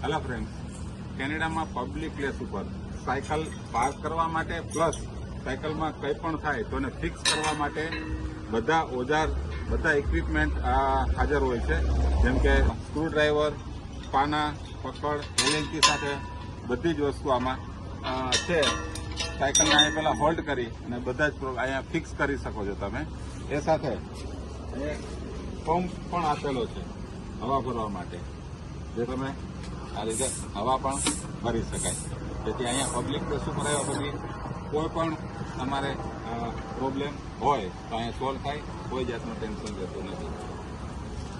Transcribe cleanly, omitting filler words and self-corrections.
Hello friends, કેનેડામાં public place ઉપર cycle park કરવા માટે પ્લસ સાયકલમાં કંઈ પણ થાય તો એને ફિક્સ કરવા માટે બધા ઓજાર, બધા ઇક્વિપમેન્ટ હાજર હોય છે. જેમ કે સ્ક્રૂડ્રાઈવર, પાના, પકડ, એલએનકી સાથે બધી જ વસ્તુ આમાં છે. સાયકલને અહીંયા પહેલાં હોલ્ડ કરી અને બધા જ અહીંયા ફિક્સ કરી શકો છો તમે. એ સાથે પંપ પણ આપેલો છે હવા ભરવા માટે, જે તમે આ રીતે હવા પણ ભરી શકાય. જેથી અહીંયા પબ્લિક પ્લેસ ઉપર આવ્યા પછી કોઈ પણ તમારે પ્રોબ્લેમ હોય તો અહીંયા સોલ્વ થાય, કોઈ જાતનું ટેન્શન રહેતું નથી.